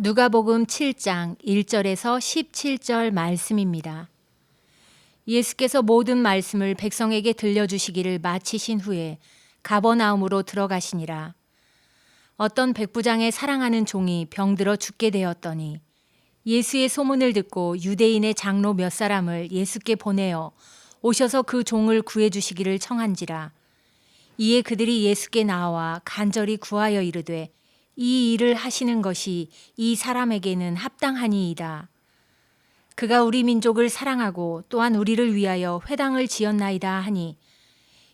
누가복음 7장 1절에서 17절 말씀입니다. 예수께서 모든 말씀을 백성에게 들려주시기를 마치신 후에 가버나움으로 들어가시니라. 어떤 백부장의 사랑하는 종이 병들어 죽게 되었더니 예수의 소문을 듣고 유대인의 장로 몇 사람을 예수께 보내어 오셔서 그 종을 구해주시기를 청한지라. 이에 그들이 예수께 나와 간절히 구하여 이르되 이 일을 하시는 것이 이 사람에게는 합당하니이다. 그가 우리 민족을 사랑하고 또한 우리를 위하여 회당을 지었나이다 하니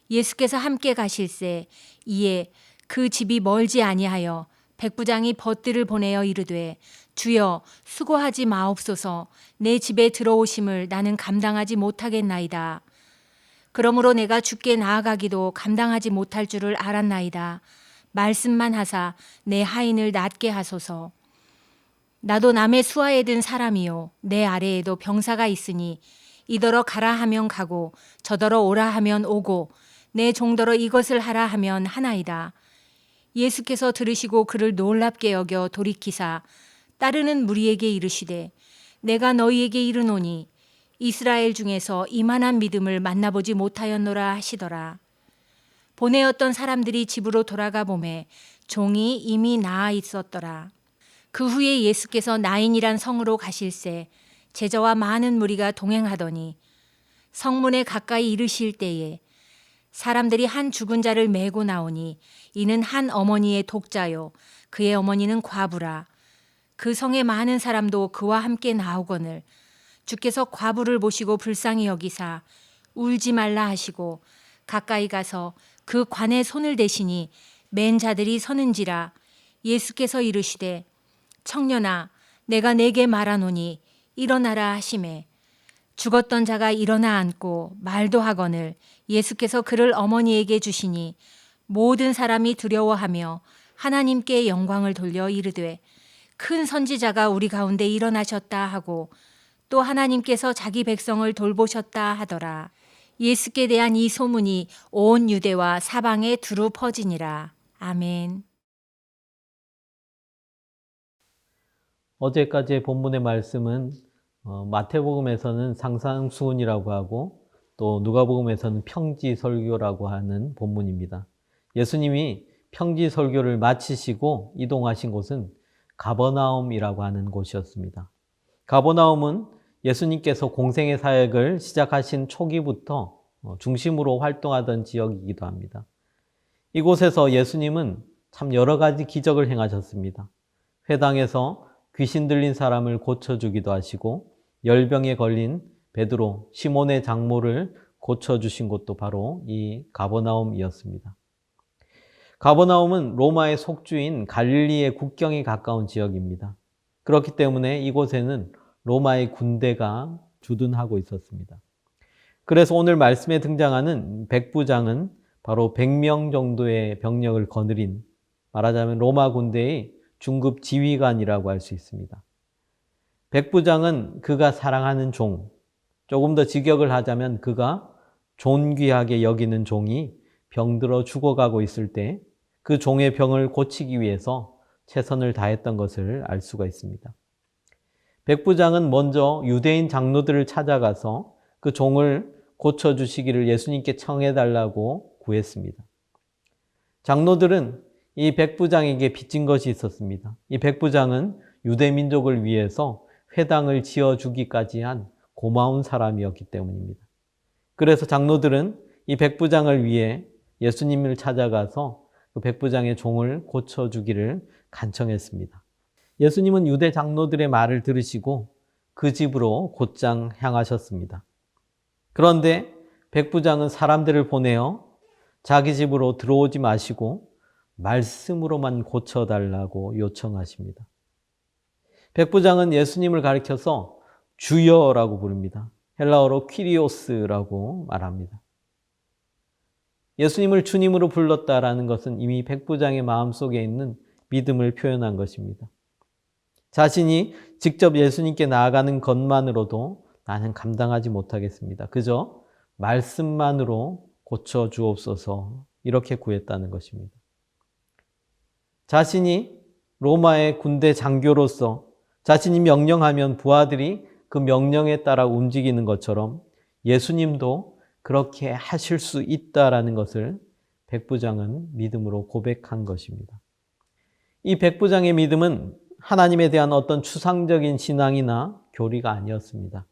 예수께서 함께 가실새 이에 그 집이 멀지 아니하여 백부장이 벗들을 보내어 이르되 주여 수고하지 마옵소서. 내 집에 들어오심을 나는 감당하지 못하겠나이다. 그러므로 내가 주께 나아가기도 감당하지 못할 줄을 알았나이다. 말씀만 하사 내 하인을 낫게 하소서. 나도 남의 수하에 든 사람이요 내 아래에도 병사가 있으니 이더러 가라 하면 가고 저더러 오라 하면 오고 내 종더러 이것을 하라 하면 하나이다. 예수께서 들으시고 그를 놀랍게 여겨 돌이키사 따르는 무리에게 이르시되 내가 너희에게 이르노니 이스라엘 중에서 이만한 믿음을 만나보지 못하였노라 하시더라. 보내었던 사람들이 집으로 돌아가 보매 종이 이미 나아 있었더라. 그 후에 예수께서 나인이란 성으로 가실새 제자와 많은 무리가 동행하더니 성문에 가까이 이르실 때에 사람들이 한 죽은 자를 메고 나오니 이는 한 어머니의 독자요 그의 어머니는 과부라. 그 성에 많은 사람도 그와 함께 나오거늘 주께서 과부를 보시고 불쌍히 여기사 울지 말라 하시고 가까이 가서 그 관에 손을 대시니 맨 자들이 서는지라. 예수께서 이르시되 청년아 내가 네게 말하노니 일어나라 하시매 죽었던 자가 일어나 앉고 말도 하거늘 예수께서 그를 어머니에게 주시니 모든 사람이 두려워하며 하나님께 영광을 돌려 이르되 큰 선지자가 우리 가운데 일어나셨다 하고 또 하나님께서 자기 백성을 돌보셨다 하더라. 예수께 대한 이 소문이 온 유대와 사방에 두루 퍼지니라. 아멘. 어제까지의 본문의 말씀은 마태복음에서는 상상수훈이라고 하고 또 누가복음에서는 평지설교라고 하는 본문입니다. 예수님이 평지설교를 마치시고 이동하신 곳은 가버나움이라고 하는 곳이었습니다. 가버나움은 예수님께서 공생의 사역을 시작하신 초기부터 중심으로 활동하던 지역이기도 합니다. 이곳에서 예수님은 참 여러 가지 기적을 행하셨습니다. 회당에서 귀신 들린 사람을 고쳐주기도 하시고 열병에 걸린 베드로, 시몬의 장모를 고쳐주신 곳도 바로 이 가버나움이었습니다. 가버나움은 로마의 속주인 갈릴리의 국경이 가까운 지역입니다. 그렇기 때문에 이곳에는 로마의 군대가 주둔하고 있었습니다. 그래서 오늘 말씀에 등장하는 백부장은 바로 100명 정도의 병력을 거느린 말하자면 로마 군대의 중급 지휘관이라고 할 수 있습니다. 백부장은 그가 사랑하는 종, 조금 더 직역을 하자면 그가 존귀하게 여기는 종이 병들어 죽어가고 있을 때 그 종의 병을 고치기 위해서 최선을 다했던 것을 알 수가 있습니다. 백부장은 먼저 유대인 장로들을 찾아가서 그 종을 고쳐주시기를 예수님께 청해달라고 구했습니다. 장로들은 이 백부장에게 빚진 것이 있었습니다. 이 백부장은 유대 민족을 위해서 회당을 지어주기까지 한 고마운 사람이었기 때문입니다. 그래서 장로들은 이 백부장을 위해 예수님을 찾아가서 그 백부장의 종을 고쳐주기를 간청했습니다. 예수님은 유대 장로들의 말을 들으시고 그 집으로 곧장 향하셨습니다. 그런데 백부장은 사람들을 보내어 자기 집으로 들어오지 마시고 말씀으로만 고쳐달라고 요청하십니다. 백부장은 예수님을 가리켜서 주여라고 부릅니다. 헬라어로 퀴리오스라고 말합니다. 예수님을 주님으로 불렀다라는 것은 이미 백부장의 마음속에 있는 믿음을 표현한 것입니다. 자신이 직접 예수님께 나아가는 것만으로도 나는 감당하지 못하겠습니다. 그저 말씀만으로 고쳐주옵소서 이렇게 구했다는 것입니다. 자신이 로마의 군대 장교로서 자신이 명령하면 부하들이 그 명령에 따라 움직이는 것처럼 예수님도 그렇게 하실 수 있다라는 것을 백부장은 믿음으로 고백한 것입니다. 이 백부장의 믿음은 하나님에 대한 어떤 추상적인 신앙이나 교리가 아니었습니다.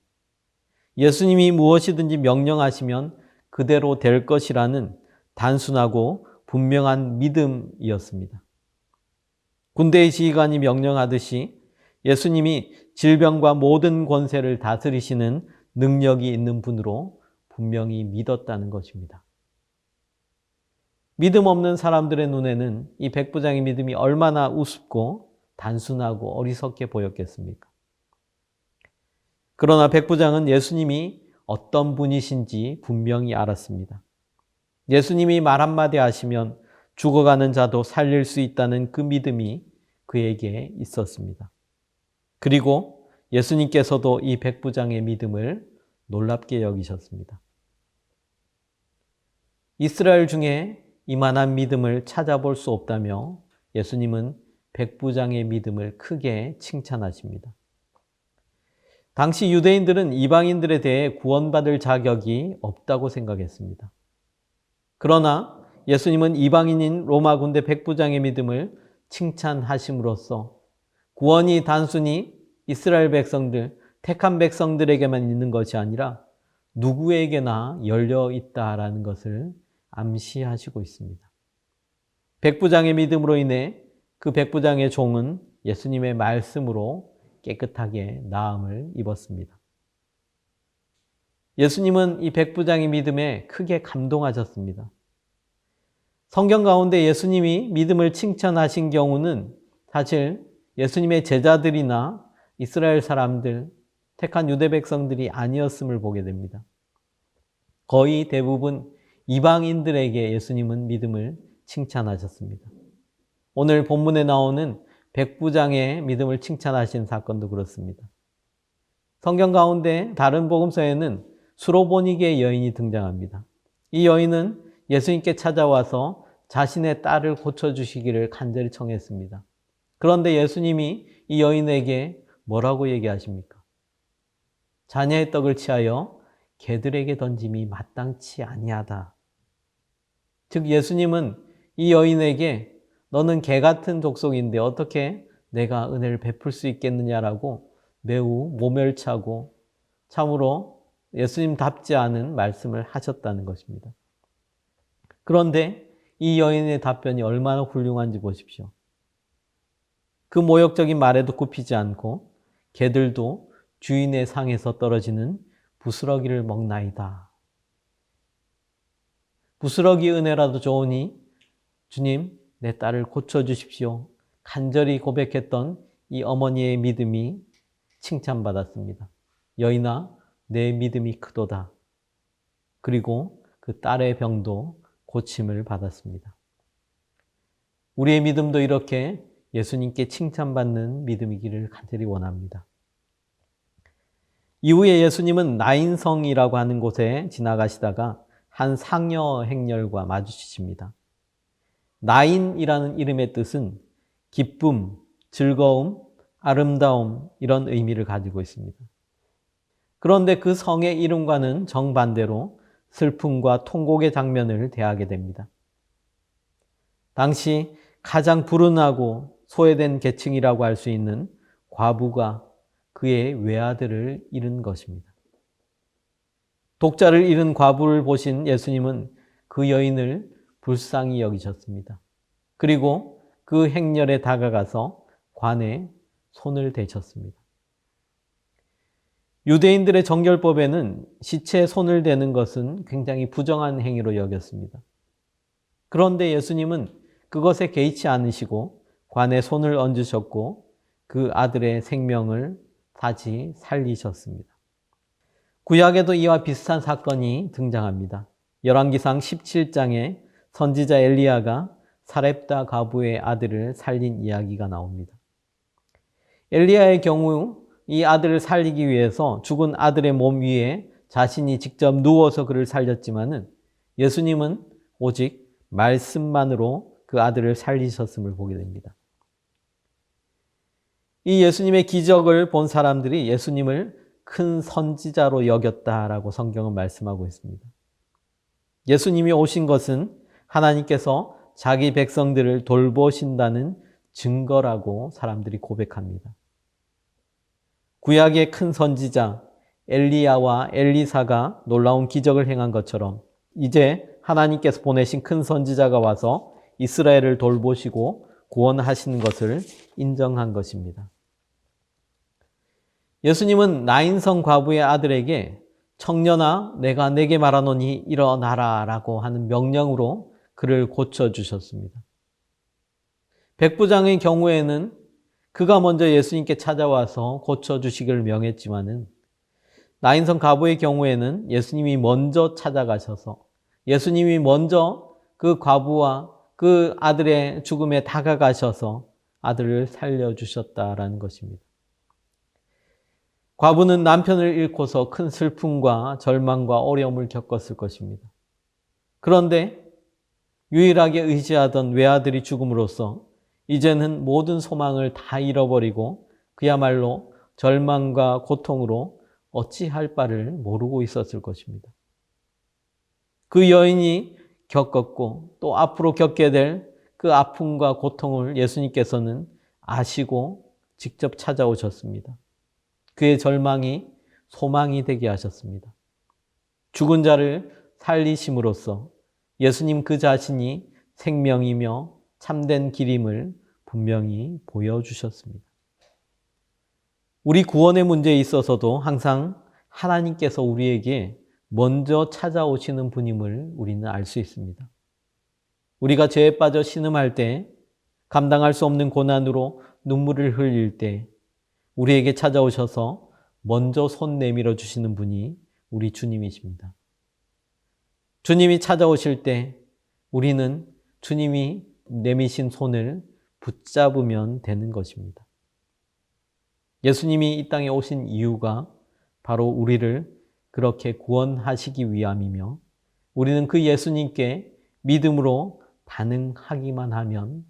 예수님이 무엇이든지 명령하시면 그대로 될 것이라는 단순하고 분명한 믿음이었습니다. 군대의 지휘관이 명령하듯이 예수님이 질병과 모든 권세를 다스리시는 능력이 있는 분으로 분명히 믿었다는 것입니다. 믿음 없는 사람들의 눈에는 이 백부장의 믿음이 얼마나 우습고 단순하고 어리석게 보였겠습니까? 그러나 백부장은 예수님이 어떤 분이신지 분명히 알았습니다. 예수님이 말 한마디 하시면 죽어가는 자도 살릴 수 있다는 그 믿음이 그에게 있었습니다. 그리고 예수님께서도 이 백부장의 믿음을 놀랍게 여기셨습니다. 이스라엘 중에 이만한 믿음을 찾아볼 수 없다며 예수님은 백부장의 믿음을 크게 칭찬하십니다. 당시 유대인들은 이방인들에 대해 구원받을 자격이 없다고 생각했습니다. 그러나 예수님은 이방인인 로마 군대 백부장의 믿음을 칭찬하심으로써 구원이 단순히 이스라엘 백성들, 택한 백성들에게만 있는 것이 아니라 누구에게나 열려 있다라는 것을 암시하시고 있습니다. 백부장의 믿음으로 인해 그 백부장의 종은 예수님의 말씀으로 깨끗하게 나음을 입었습니다. 예수님은 이 백부장의 믿음에 크게 감동하셨습니다. 성경 가운데 예수님이 믿음을 칭찬하신 경우는 사실 예수님의 제자들이나 이스라엘 사람들, 택한 유대 백성들이 아니었음을 보게 됩니다. 거의 대부분 이방인들에게 예수님은 믿음을 칭찬하셨습니다. 오늘 본문에 나오는 백부장의 믿음을 칭찬하신 사건도 그렇습니다. 성경 가운데 다른 복음서에는 수로보니게 여인이 등장합니다. 이 여인은 예수님께 찾아와서 자신의 딸을 고쳐주시기를 간절히 청했습니다. 그런데 예수님이 이 여인에게 뭐라고 얘기하십니까? 자녀의 떡을 취하여 개들에게 던짐이 마땅치 아니하다. 즉 예수님은 이 여인에게 너는 개 같은 족속인데 어떻게 내가 은혜를 베풀 수 있겠느냐라고 매우 모멸차고 참으로 예수님답지 않은 말씀을 하셨다는 것입니다. 그런데 이 여인의 답변이 얼마나 훌륭한지 보십시오. 그 모욕적인 말에도 굽히지 않고 개들도 주인의 상에서 떨어지는 부스러기를 먹나이다. 부스러기 은혜라도 좋으니 주님 내 딸을 고쳐주십시오. 간절히 고백했던 이 어머니의 믿음이 칭찬받았습니다. 여인아 내 믿음이 크도다. 그리고 그 딸의 병도 고침을 받았습니다. 우리의 믿음도 이렇게 예수님께 칭찬받는 믿음이기를 간절히 원합니다. 이후에 예수님은 나인성이라고 하는 곳에 지나가시다가 한 상여 행렬과 마주치십니다. 나인이라는 이름의 뜻은 기쁨, 즐거움, 아름다움 이런 의미를 가지고 있습니다. 그런데 그 성의 이름과는 정반대로 슬픔과 통곡의 장면을 대하게 됩니다. 당시 가장 불운하고 소외된 계층이라고 할 수 있는 과부가 그의 외아들을 잃은 것입니다. 독자를 잃은 과부를 보신 예수님은 그 여인을 불쌍히 여기셨습니다. 그리고 그 행렬에 다가가서 관에 손을 대셨습니다. 유대인들의 정결법에는 시체에 손을 대는 것은 굉장히 부정한 행위로 여겼습니다. 그런데 예수님은 그것에 개의치 않으시고 관에 손을 얹으셨고 그 아들의 생명을 다시 살리셨습니다. 구약에도 이와 비슷한 사건이 등장합니다. 열왕기상 17장에 선지자 엘리야가 사렙다 과부의 아들을 살린 이야기가 나옵니다. 엘리야의 경우 이 아들을 살리기 위해서 죽은 아들의 몸 위에 자신이 직접 누워서 그를 살렸지만은 예수님은 오직 말씀만으로 그 아들을 살리셨음을 보게 됩니다. 이 예수님의 기적을 본 사람들이 예수님을 큰 선지자로 여겼다라고 성경은 말씀하고 있습니다. 예수님이 오신 것은 하나님께서 자기 백성들을 돌보신다는 증거라고 사람들이 고백합니다. 구약의 큰 선지자 엘리야와 엘리사가 놀라운 기적을 행한 것처럼 이제 하나님께서 보내신 큰 선지자가 와서 이스라엘을 돌보시고 구원하시는 것을 인정한 것입니다. 예수님은 나인성 과부의 아들에게 청년아 내가 내게 말하노니 일어나라 라고 하는 명령으로 그를 고쳐주셨습니다. 백부장의 경우에는 그가 먼저 예수님께 찾아와서 고쳐주시기를 명했지만은 나인성 과부의 경우에는 예수님이 먼저 찾아가셔서 예수님이 먼저 그 과부와 그 아들의 죽음에 다가가셔서 아들을 살려주셨다라는 것입니다. 과부는 남편을 잃고서 큰 슬픔과 절망과 어려움을 겪었을 것입니다. 그런데 유일하게 의지하던 외아들이 죽음으로써 이제는 모든 소망을 다 잃어버리고 그야말로 절망과 고통으로 어찌할 바를 모르고 있었을 것입니다. 그 여인이 겪었고 또 앞으로 겪게 될 그 아픔과 고통을 예수님께서는 아시고 직접 찾아오셨습니다. 그의 절망이 소망이 되게 하셨습니다. 죽은 자를 살리심으로써 예수님 그 자신이 생명이며 참된 길임을 분명히 보여주셨습니다. 우리 구원의 문제에 있어서도 항상 하나님께서 우리에게 먼저 찾아오시는 분임을 우리는 알 수 있습니다. 우리가 죄에 빠져 신음할 때, 감당할 수 없는 고난으로 눈물을 흘릴 때 우리에게 찾아오셔서 먼저 손 내밀어 주시는 분이 우리 주님이십니다. 주님이 찾아오실 때 우리는 주님이 내미신 손을 붙잡으면 되는 것입니다. 예수님이 이 땅에 오신 이유가 바로 우리를 그렇게 구원하시기 위함이며 우리는 그 예수님께 믿음으로 반응하기만 하면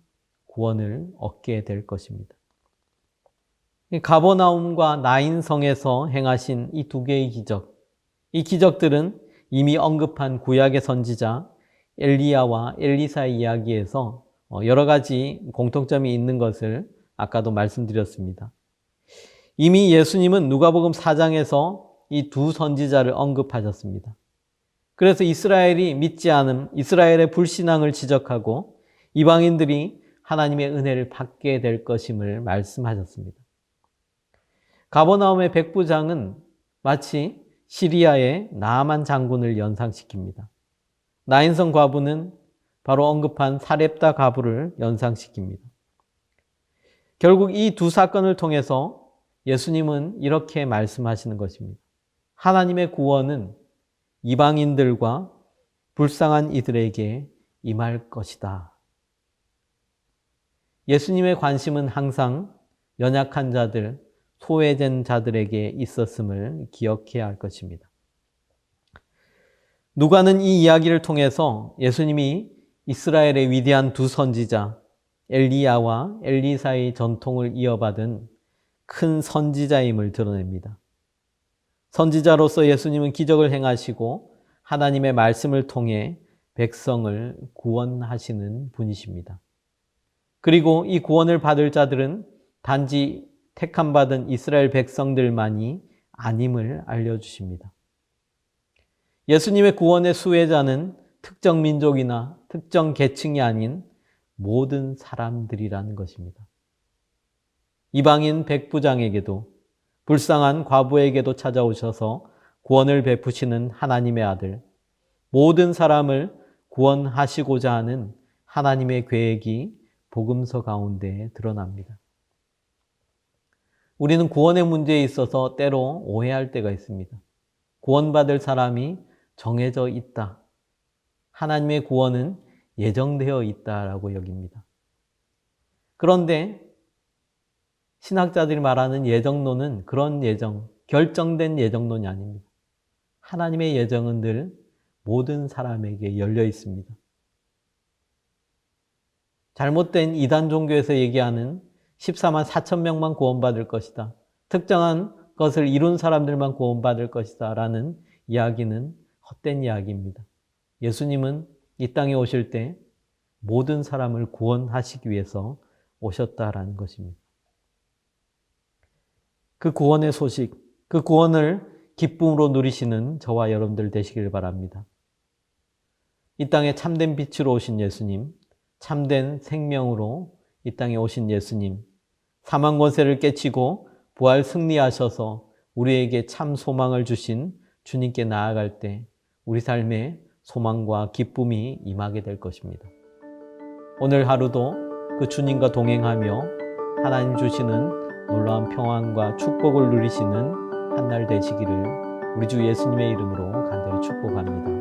구원을 얻게 될 것입니다. 가버나움과 나인성에서 행하신 이 두 개의 기적, 이 기적들은 이미 언급한 구약의 선지자 엘리야와 엘리사의 이야기에서 여러 가지 공통점이 있는 것을 아까도 말씀드렸습니다. 이미 예수님은 누가복음 4장에서 이 두 선지자를 언급하셨습니다. 그래서 이스라엘이 믿지 않음, 이스라엘의 불신앙을 지적하고 이방인들이 하나님의 은혜를 받게 될 것임을 말씀하셨습니다. 가버나움의 백부장은 마치 시리아의 나아만 장군을 연상시킵니다. 나인성 과부는 바로 언급한 사렙다 과부를 연상시킵니다. 결국 이 두 사건을 통해서 예수님은 이렇게 말씀하시는 것입니다. 하나님의 구원은 이방인들과 불쌍한 이들에게 임할 것이다. 예수님의 관심은 항상 연약한 자들, 소외된 자들에게 있었음을 기억해야 할 것입니다. 누가는 이 이야기를 통해서 예수님이 이스라엘의 위대한 두 선지자 엘리야와 엘리사의 전통을 이어받은 큰 선지자임을 드러냅니다. 선지자로서 예수님은 기적을 행하시고 하나님의 말씀을 통해 백성을 구원하시는 분이십니다. 그리고 이 구원을 받을 자들은 단지 택함받은 이스라엘 백성들만이 아님을 알려주십니다. 예수님의 구원의 수혜자는 특정 민족이나 특정 계층이 아닌 모든 사람들이라는 것입니다. 이방인 백부장에게도 불쌍한 과부에게도 찾아오셔서 구원을 베푸시는 하나님의 아들, 모든 사람을 구원하시고자 하는 하나님의 계획이 복음서 가운데 드러납니다. 우리는 구원의 문제에 있어서 때로 오해할 때가 있습니다. 구원받을 사람이 정해져 있다. 하나님의 구원은 예정되어 있다라고 여깁니다. 그런데 신학자들이 말하는 예정론은 그런 결정된 예정론이 아닙니다. 하나님의 예정은 늘 모든 사람에게 열려 있습니다. 잘못된 이단 종교에서 얘기하는 14만 4천 명만 구원받을 것이다. 특정한 것을 이룬 사람들만 구원받을 것이다. 라는 이야기는 헛된 이야기입니다. 예수님은 이 땅에 오실 때 모든 사람을 구원하시기 위해서 오셨다라는 것입니다. 그 구원의 소식, 그 구원을 기쁨으로 누리시는 저와 여러분들 되시길 바랍니다. 이 땅에 참된 빛으로 오신 예수님, 참된 생명으로 이 땅에 오신 예수님, 사망 권세를 깨치고 부활 승리하셔서 우리에게 참 소망을 주신 주님께 나아갈 때 우리 삶에 소망과 기쁨이 임하게 될 것입니다. 오늘 하루도 그 주님과 동행하며 하나님 주시는 놀라운 평안과 축복을 누리시는 한 날 되시기를 우리 주 예수님의 이름으로 간절히 축복합니다.